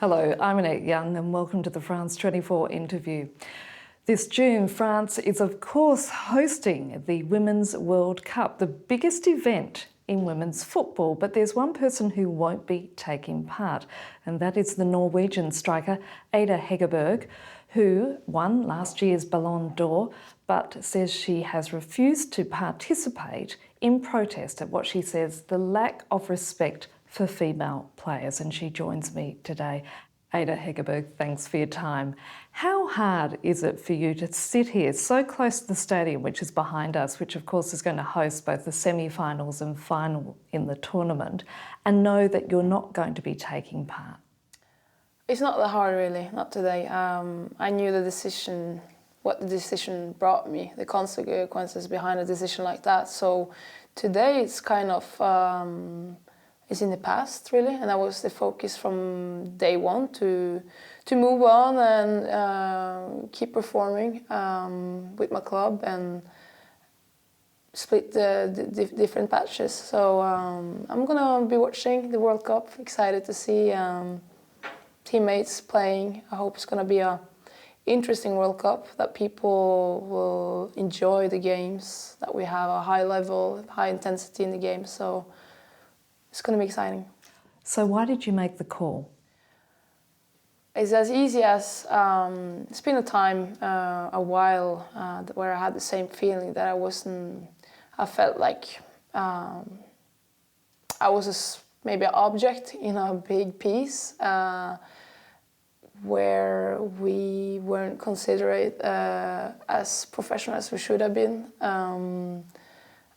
Hello, I'm Annette Young and welcome to the France 24 interview. This June, France is of course hosting the Women's World Cup, the biggest event in women's football, but there's one person who won't be taking part, and that is the Norwegian striker Annette Hegerberg, who won last year's Ballon D'Or, but says she has refused to participate in protest at what she says the lack of respect for female players, and she joins me today. Annette Hegerberg, thanks for your time. How hard is it for you to sit here so close to the stadium, which is behind us, which of course is going to host both the semi-finals and final in the tournament, and know that you're not going to be taking part? It's not that hard really, not today. I knew what the decision brought me, the consequences behind a decision like that. So today it's kind of, it's in the past really, and that was the focus from day one to move on and keep performing with my club and split the different patches. So I'm gonna be watching the World Cup, excited to see teammates playing. I hope it's gonna be a interesting World Cup, that people will enjoy the games, that we have a high level, high intensity in the game. So it's going to be exciting. So why did you make the call? It's as easy as, it's been a while where I had the same feeling that I felt like I was maybe an object in a big piece where we weren't considered as professional as we should have been.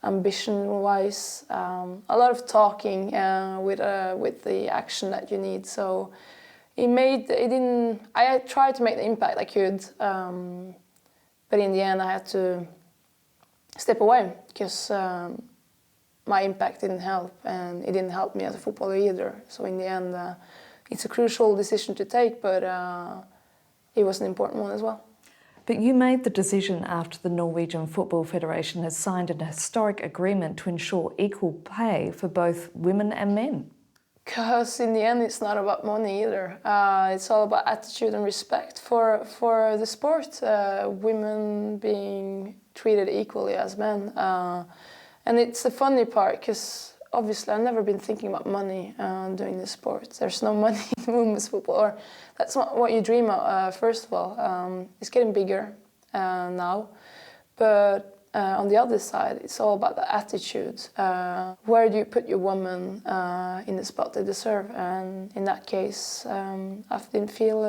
Ambition-wise, a lot of talking with the action that you need. So I tried to make the impact I could, but in the end I had to step away because my impact didn't help, and it didn't help me as a footballer either. So in the end, it's a crucial decision to take, but it was an important one as well. But you made the decision after the Norwegian Football Federation has signed an historic agreement to ensure equal pay for both women and men. Because in the end, it's not about money either. It's all about attitude and respect for the sport. Women being treated equally as men. And it's the funny part, because obviously I've never been thinking about money doing this sport. There's no money in women's football, or that's not what you dream of, first of all. It's getting bigger now, but on the other side, it's all about the attitude. Where do you put your woman in the spot they deserve? And in that case, I didn't feel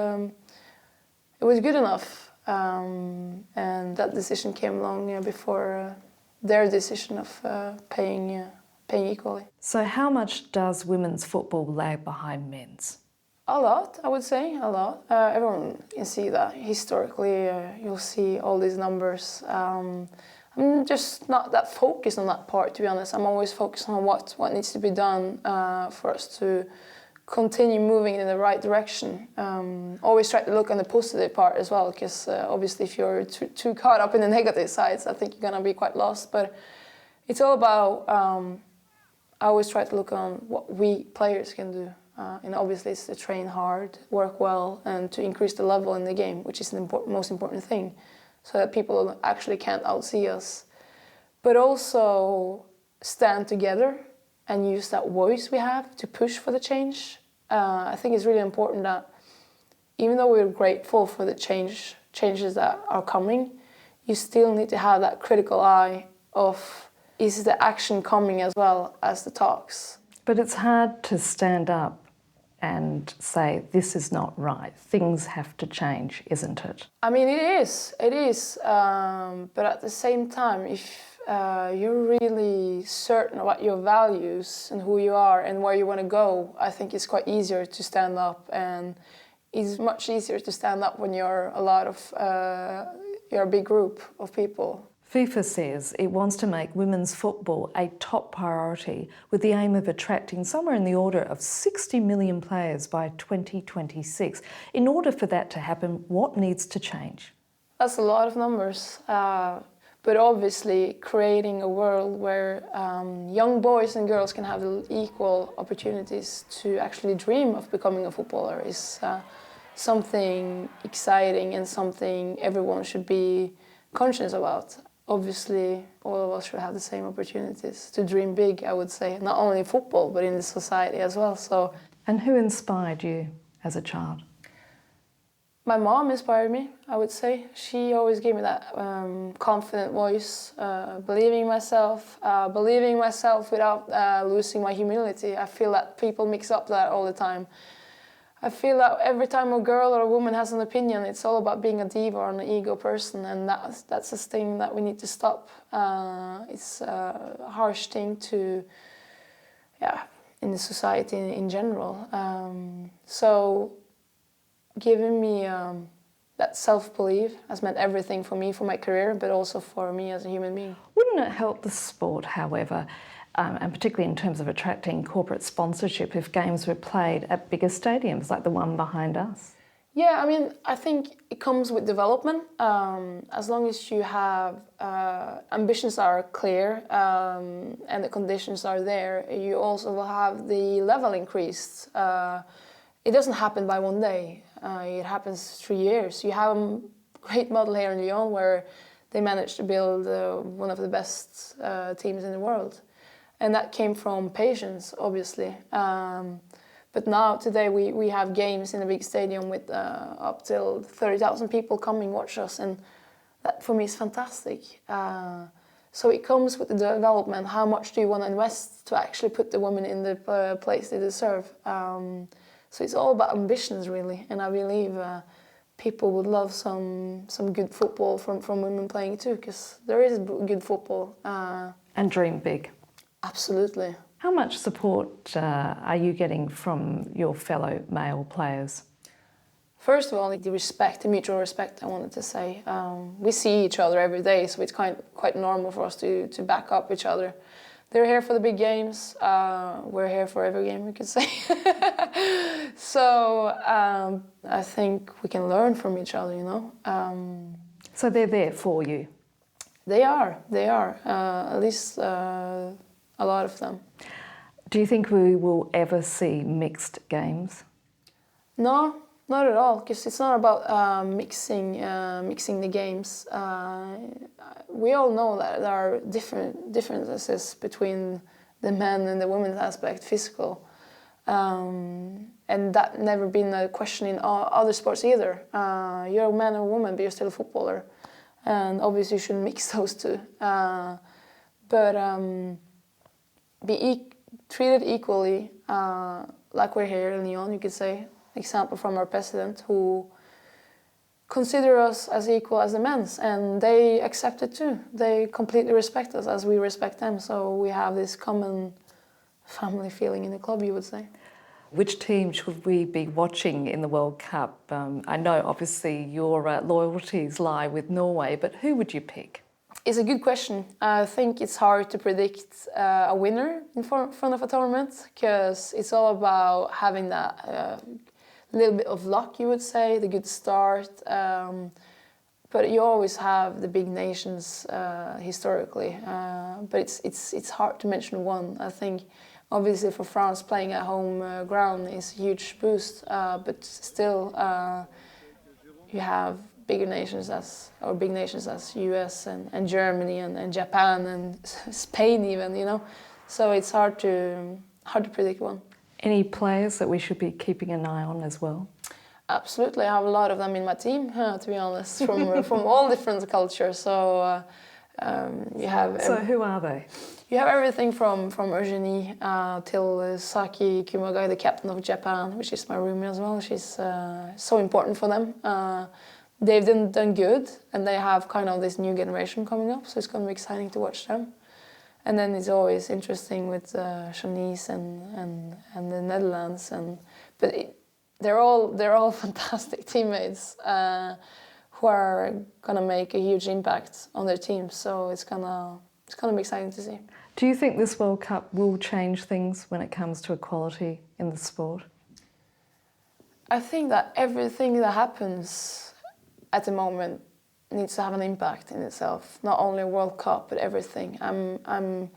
it was good enough, and that decision came along before their decision of paying equally. So how much does women's football lag behind men's? A lot, I would say, a lot. Everyone can see that. Historically, you'll see all these numbers. I'm just not that focused on that part, to be honest. I'm always focused on what needs to be done for us to continue moving in the right direction. Always try to look on the positive part as well, because obviously if you're too caught up in the negative sides, I think you're going to be quite lost. But it's all about, I always try to look on what we players can do. And obviously it's to train hard, work well, and to increase the level in the game, which is the most important thing, so that people actually can't outsee us. But also stand together and use that voice we have to push for the change. I think it's really important that even though we're grateful for the changes that are coming, you still need to have that critical eye of, is the action coming as well as the talks? But it's hard to stand up and say, this is not right, things have to change, isn't it? I mean, it is, but at the same time, if you're really certain about your values and who you are and where you want to go, I think it's quite easier to stand up, and it's much easier to stand up when you're you're a big group of people. FIFA says it wants to make women's football a top priority with the aim of attracting somewhere in the order of 60 million players by 2026. In order for that to happen, what needs to change? That's a lot of numbers. But but obviously creating a world where young boys and girls can have equal opportunities to actually dream of becoming a footballer is something exciting and something everyone should be conscious about. Obviously, all of us should have the same opportunities to dream big, I would say, not only in football, but in the society as well. So, And who inspired you as a child? my mom inspired me, I would say. She always gave me that confident voice, believing in myself without losing my humility. I feel that people mix up that all the time. I feel that every time a girl or a woman has an opinion, it's all about being a diva or an ego person, and that's a thing that we need to stop. It's a harsh thing to, in the society in general. So giving me that self-belief has meant everything for me, for my career, but also for me as a human being. Wouldn't it help the sport, however, and particularly in terms of attracting corporate sponsorship, if games were played at bigger stadiums like the one behind us? Yeah, I mean, I think it comes with development. As long as you have ambitions are clear and the conditions are there, you also will have the level increased. It doesn't happen by one day. It happens through years. You have a great model here in Lyon where they managed to build one of the best teams in the world. And that came from patience, obviously. But now, today, we have games in a big stadium with up till 30,000 people coming watch us, and that for me is fantastic. So it comes with the development. How much do you want to invest to actually put the women in the place they deserve? So it's all about ambitions, really, and I believe people would love some good football from women playing too, because there is good football. And dream big. Absolutely. How much support are you getting from your fellow male players? First of all, the respect, the mutual respect, I wanted to say. We see each other every day, so it's quite normal for us to back up each other. They're here for the big games. We're here for every game, we could say. So I think we can learn from each other, you know. So they're there for you? They are. At least a lot of them. Do you think we will ever see mixed games? No, not at all, because it's not about mixing the games. We all know that there are differences between the men and the women's aspect, physical. And that never been a question in other sports either. You're a man or a woman, but you're still a footballer. And obviously you shouldn't mix those two. But be treated equally, like we're here in Lyon, you could say. Example from our president, who consider us as equal as the men's, and they accept it too. They completely respect us as we respect them. So we have this common family feeling in the club, you would say. Which team should we be watching in the World Cup? I know obviously your loyalties lie with Norway, but who would you pick? It's a good question. I think it's hard to predict a winner in front of a tournament, because it's all about having that little bit of luck, you would say, the good start. But you always have the big nations historically. But it's hard to mention one. I think obviously for France, playing at home ground is a huge boost. But still, you have big nations as US and Germany and Japan and Spain even, you know. So it's hard to predict one. Any players that we should be keeping an eye on as well? Absolutely, I have a lot of them in my team, to be honest, from all different cultures. So you have. So who are they? You have everything from Eugenie till Saki Kumagai, the captain of Japan, which is my roomie as well. She's so important for them. They've done good, and they have kind of this new generation coming up, so it's going to be exciting to watch them. And then it's always interesting with Shanice and the Netherlands, but they're all fantastic teammates who are gonna make a huge impact on their teams. So it's gonna be exciting to see. Do you think this World Cup will change things when it comes to equality in the sport? I think that everything that happens at the moment needs to have an impact in itself. Not only a World Cup, but everything. I'm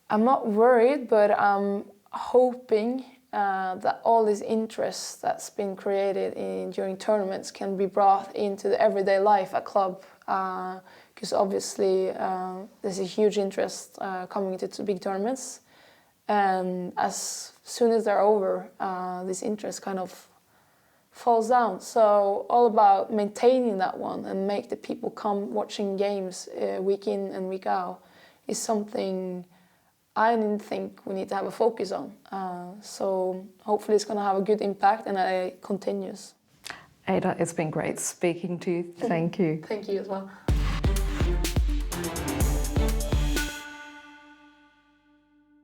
not worried, but I'm hoping that all this interest that's been created during tournaments can be brought into the everyday life at club. Because obviously there's a huge interest coming into big tournaments, and as soon as they're over, this interest kind of falls down. So all about maintaining that one and make the people come watching games week in and week out is something I didn't think we need to have a focus on. So hopefully it's going to have a good impact and it continues. Ada, it's been great speaking to you. Thank you. Thank you as well.